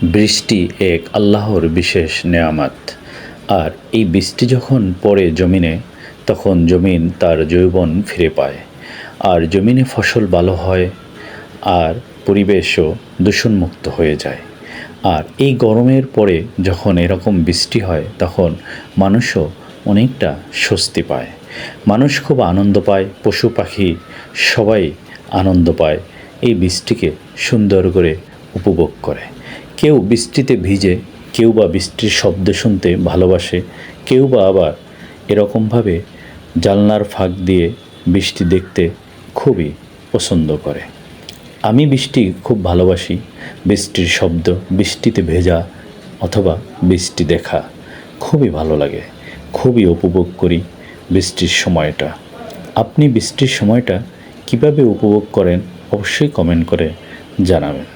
বৃষ্টি এক আল্লাহর বিশেষ নেয়ামত। আর এই বৃষ্টি যখন পড়ে জমিনে, তখন জমিন তার যৌবন ফিরে পায়, আর জমিনে ফসল ভালো হয়, আর পরিবেশও দূষণমুক্ত হয়ে যায়। আর এই গরমের পরে যখন এরকম বৃষ্টি হয়, তখন মানুষও অনেকটা স্বস্তি পায়। মানুষ খুব আনন্দ পায়, পশু পাখি সবাই আনন্দ পায়, এই বৃষ্টিকে সুন্দর করে উপভোগ করে। কেউ বৃষ্টিতে ভিজে, কেউ বা বৃষ্টির শব্দ শুনতে ভালোবাসে, কেউ বা আবার এরকমভাবে জানলার ফাঁক দিয়ে বৃষ্টি দেখতে খুবই পছন্দ করে। আমি বৃষ্টি খুব ভালোবাসি। বৃষ্টির শব্দ, বৃষ্টিতে ভেজা অথবা বৃষ্টি দেখা খুবই ভালো লাগে, খুবই উপভোগ করি বৃষ্টির সময়টা। আপনি বৃষ্টির সময়টা কিভাবে উপভোগ করেন অবশ্যই কমেন্ট করে জানাবেন।